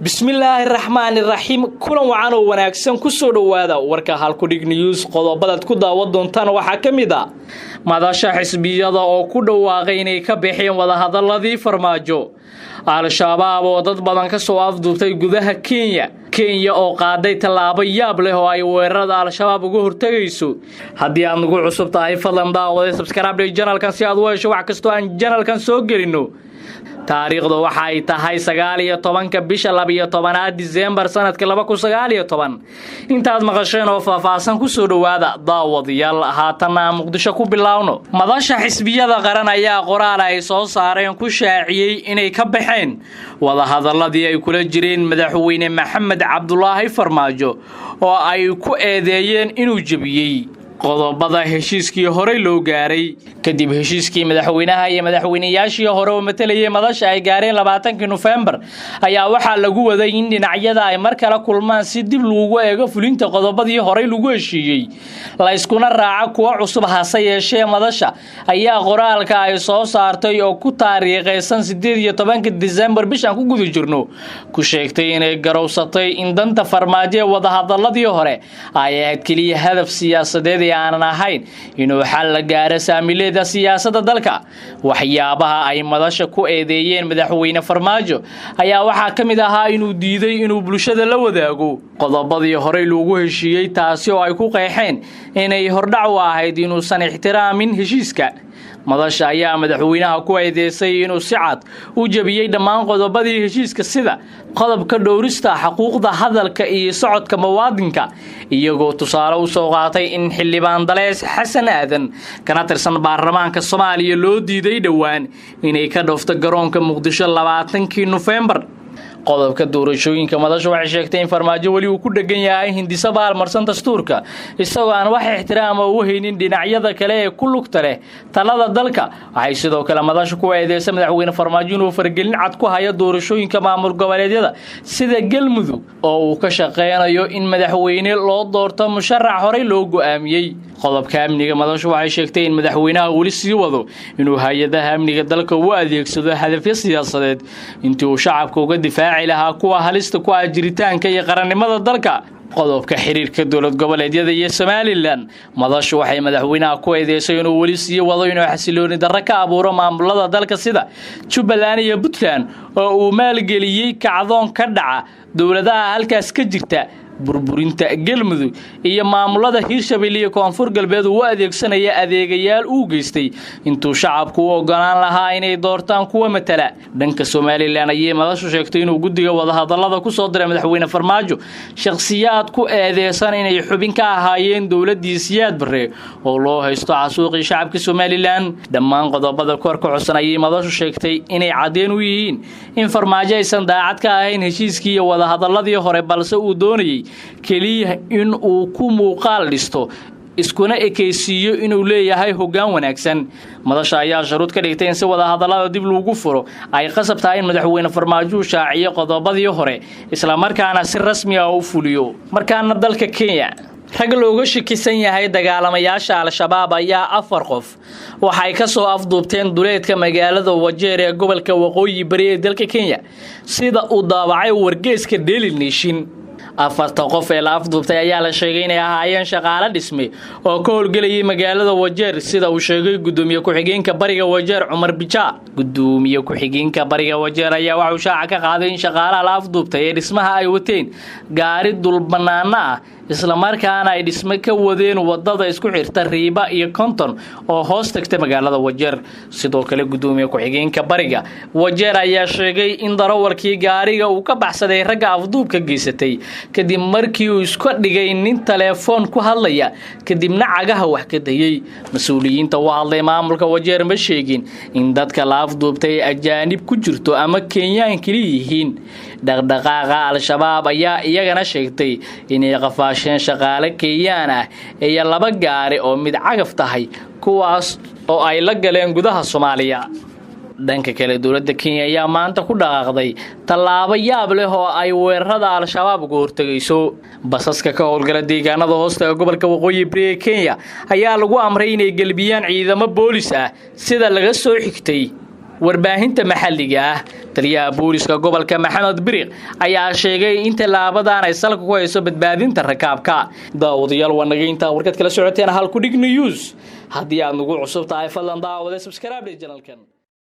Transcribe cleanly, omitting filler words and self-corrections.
Bismillahirrahmanirrahim. Kulan wacan oo wanaagsan ku soo dhawaada warka halku dhig news qodobada ku daawad doontaan waxa kamid ah madasha xisbiyada oo ku dhawaaqay inay ka bixiyeen wada hadaladii farmaajo al-shabaab oo dad badan ka soo afduubtay gudaha Kenya oo qaaday talaabo yaab leh oo ay weerarada al-shabaab uga hortagayso hadii aad nagu cusub tahay fadlan daawada subscribe channelkan si aad u hesho wax kasto aan channelkan soo gelino taariikhdu waxa ay tahay 19 bisha 12 December sanadka 2019 intaad maqasheen oo faahfaahsan ku soo dhawaada daawadayaal haatana Muqdisho ku bilaawno madasha xisbiyada qaran ayaa qoraal ay soo saareen ku shaaciyay inay ka baxeen wada hadaladii ay kula jireen madaxweyne Maxamed Cabdullaahi Farmaajo oo ay ku eedeeyeen inuu jabiyay qodobada heshiiskii hore loo gaaray kadib heshiiskii madaxweynaha iyo madaxweynayaashii hore oo matalayay madasha ay gaareen 20 November ayaa waxa lagu waday in dhinacyada ay mar kale kulmaan si dib loogu eego fulinta qodobadii hore lagu heshiiyay la iskuna raaca kuwa cusub hase yeeshee madasha ayaa qoraalka ay soo saartay oo ku taariikhaysan 18 December bishan ku guda jirno ku sheegtay inay garowsatay in danta farmaajo wada hadaladii hore ay ahayd kaliya hadaf siyaasadeed aan ahayn inuu xal la gaaro saamileeda siyaasadda dalka waxyaabaha ay madasha ku eedeeyeen madaxweyne Farmaajo ayaa waxa kamid ahaa inuu diiday inuu bulshada la wadaago qodobadii hore loogu heshiiyay taasi oo ay ku qeexeen inay hordhac u ahayd inuu san ixtiraamin heshiiska madasha ayaa madaxweynaha ku eedeysay inuu si cad u jabiyay dhammaan qodobadii heshiiska sida qodobka dhowrista xuquuqda hadalka iyo socodka muwaadinka iyagoo tusaale u soo qaatay in xildhibaan Daleys Xasan Aadan kana tirsan baarlamaanka Soomaaliya loo diiday dhawaan inay ka dhoofto garoonka Muqdisho 20 November qodobka doorashooyinka madasha waxay sheegtay in Farmaajo wali uu ku dhagan yahay hindisa baalmarsan dastuurka isagoo aan wax ixtiraam u haynin dhinacyada kale ee ku lugta leh talada dalka waxay sidoo kale madasha ku eedeysay madaxweyne Farmaajo inuu fargelin cad ku hayo doorashooyinka maamul goboleedyada sida Galmudug oo uu ka shaqeynayo in madaxweyne loo doorto musharax hore loo go'aamiyay qodobka amniga madasha waxay sheegtay in madaxweynaha wali sii wado inuu hay'adaha amniga dalka u adeegsado hadafyo siyaasadeed intii uu shacabka uga difaaco ilaha kuwa halista ku ajiritaanka iyo qarannimada dalka qodobka xiriirka dawlad goboleedyada iyo Somaliland madashu waxay madaxweynaha ku eedeysay inuu wali sii wado inuu xasilooni darro ka abuuro maamulada dalka sida Jubbaland iyo Puntland oo uu maalgeliyay kacdoon ka dhaca dawladaha halkaas ka jirta burburinta Galmudug iyo maamulada Hirshabelle iyo Koonfur Galbeed oo adeegsanaya adeegayaal u geystay intuu shacabku u ogolaan lahaa inay doortaan kuwa matala dhanka Somaliland ayay madashu sheegtay inuu guddiga wada hadalada ku soo diray madaxweyne Farmaajo shakhsiyaad ku eedeysan inay xubin ka ahaayeen dawladii Siyaad Barre oo loo haysto xasuuqii shacabka Somaliland dhammaan qodobada korka cusub ayay madashu sheegtay inay cadeen u yihiin in Farmaajo aysan daacad ka ahayn heshiiskii wada hadaladii hore balse uu doonayay kaliya in uu ku muuqaal dhisto iskuna ekeysiyo inuu leeyahay hoggaan wanaagsan madasha ayaa shuruud ka dhigtay in si wada hadalada dib loogu furo ay qasab tahay in madaxweyne Farmaajo shaaciyo qodobadii hore isla markaana si rasmi ah u fuliyo markaana dalka Kenya rag looga shakisan yahay dagaalamayaasha al-shabaab ayaa 4 qof waxay ka soo afduubteen duleedka magaalada Wajeer ee gobolka Waqooyi Bari ee dalka Kenya sida uu daabacay wargeyska Daily Nation 4 qof ee la afduubtay ayaa la sheegay inay ahaayeen shaqaale dhisme oo ka howlgelayay magaalada Wajeer sida uu sheegay gudoomiye ku-xigeenka bariga Wajeer Umar Bija gudoomiye ku-xigeenka bariga Wajeer ayaa waxa uu shaaca ka qaaday in shaqaalaha la afduubtay ee dhismaha ay wateen gaari dul banaana ah isla markaana ay dhisme ka wadeen wadada isku xirta Riiba iyo Konton oo hoos tagtay magaalada Wajeer sidoo kale gudoomiye ku-xigeenka bariga Wajeer ayaa sheegay in darawalkii gaariga uu ka baxsaday ragga afduubka geysatay kadib markii uu isku dhigay nin telefoon ku hadlaya kadibna cagaha wax ka dayay mas'uuliyiinta oo hadlay maamulka Wajeer ma sheegin in dadka la afduubtay ajaanib ku jirto ama Kenyaan kaliya yihiin dhaqdhaqaaqa al-shabaab ayaa iyagana sheegtay inay qafaasheen shaqaale Kenyaan ah iyo 2 gaari oo mid cagaf tahay kuwaas oo ay la galeen gudaha Soomaaliya dhanka kale dawladda Kenya ayaa maanta ku dhaqaaqday talaabo yaab leh oo ay weerarada al-shabaab uga hortagayso basaska ka howlgala deegaanada hoosta gobolka Waqooyi Bari ee Kenya ayaa lagu amray inay galbiyaan ciidamo boolis ah sida laga soo xigtay warbaahinta maxalliga ah. Taliyaha booliska gobolka Maxamed Biriq ayaa sheegay in talaabadan ay salka ku hayso badbaadinta rakaabka. Daawadayaal wanaagta warkad kala socoteen Halkudhig News. Haddii aad nagu cusub tahay fadlan daawada subscribe channelkan.